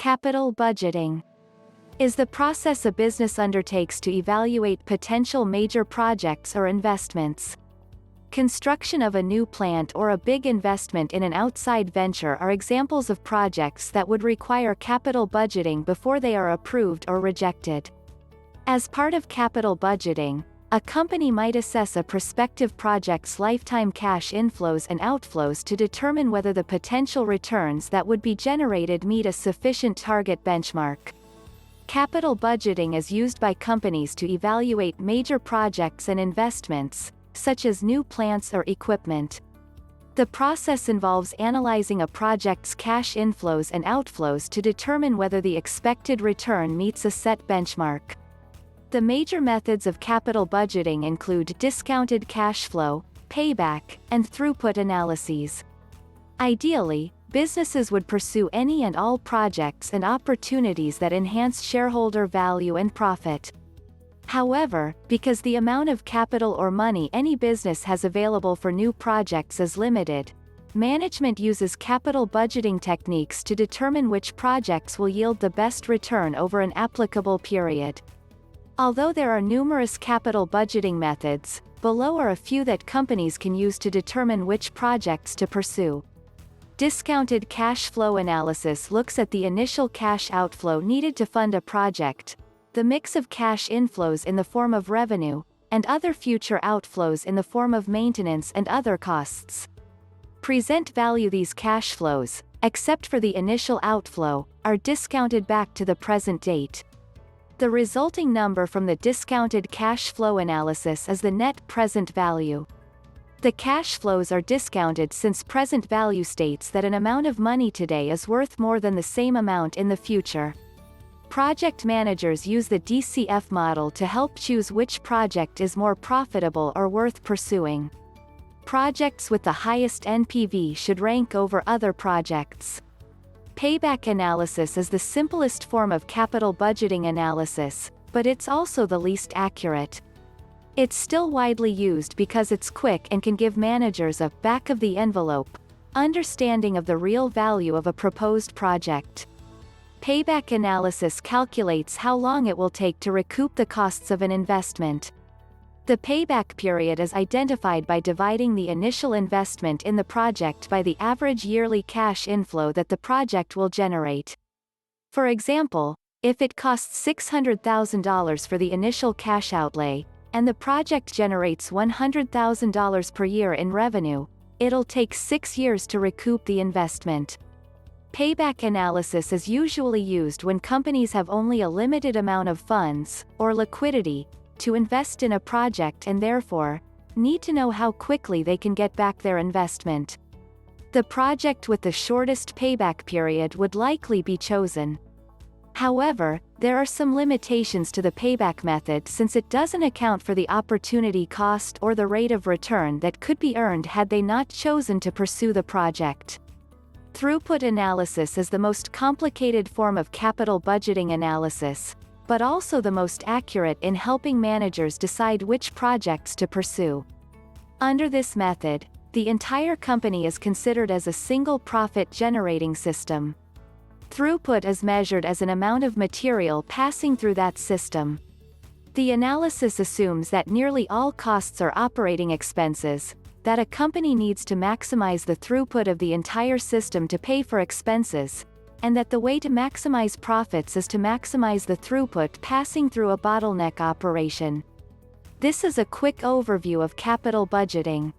Capital budgeting is the process a business undertakes to evaluate potential major projects or investments. Construction of a new plant or a big investment in an outside venture are examples of projects that would require capital budgeting before they are approved or rejected. As part of capital budgeting, a company might assess a prospective project's lifetime cash inflows and outflows to determine whether the potential returns that would be generated meet a sufficient target benchmark. Capital budgeting is used by companies to evaluate major projects and investments, such as new plants or equipment. The process involves analyzing a project's cash inflows and outflows to determine whether the expected return meets a set benchmark. The major methods of capital budgeting include discounted cash flow, payback, and throughput analyses. Ideally, businesses would pursue any and all projects and opportunities that enhance shareholder value and profit. However, because the amount of capital or money any business has available for new projects is limited, management uses capital budgeting techniques to determine which projects will yield the best return over an applicable period. Although there are numerous capital budgeting methods, below are a few that companies can use to determine which projects to pursue. Discounted cash flow analysis looks at the initial cash outflow needed to fund a project, the mix of cash inflows in the form of revenue, and other future outflows in the form of maintenance and other costs. Present value these cash flows, except for the initial outflow, are discounted back to the present date. The resulting number from the discounted cash flow analysis is the net present value. The cash flows are discounted since present value states that an amount of money today is worth more than the same amount in the future. Project managers use the DCF model to help choose which project is more profitable or worth pursuing. Projects with the highest NPV should rank over other projects. Payback analysis is the simplest form of capital budgeting analysis, but it's also the least accurate. It's still widely used because it's quick and can give managers a back-of-the-envelope understanding of the real value of a proposed project. Payback analysis calculates how long it will take to recoup the costs of an investment. The payback period is identified by dividing the initial investment in the project by the average yearly cash inflow that the project will generate. For example, if it costs $600,000 for the initial cash outlay, and the project generates $100,000 per year in revenue, it'll take 6 years to recoup the investment. Payback analysis is usually used when companies have only a limited amount of funds, or liquidity, to invest in a project and therefore, need to know how quickly they can get back their investment. The project with the shortest payback period would likely be chosen. However, there are some limitations to the payback method since it doesn't account for the opportunity cost or the rate of return that could be earned had they not chosen to pursue the project. Throughput analysis is the most complicated form of capital budgeting analysis, but also the most accurate in helping managers decide which projects to pursue. Under this method, the entire company is considered as a single profit-generating system. Throughput is measured as an amount of material passing through that system. The analysis assumes that nearly all costs are operating expenses, that a company needs to maximize the throughput of the entire system to pay for expenses, and that the way to maximize profits is to maximize the throughput passing through a bottleneck operation. This is a quick overview of capital budgeting.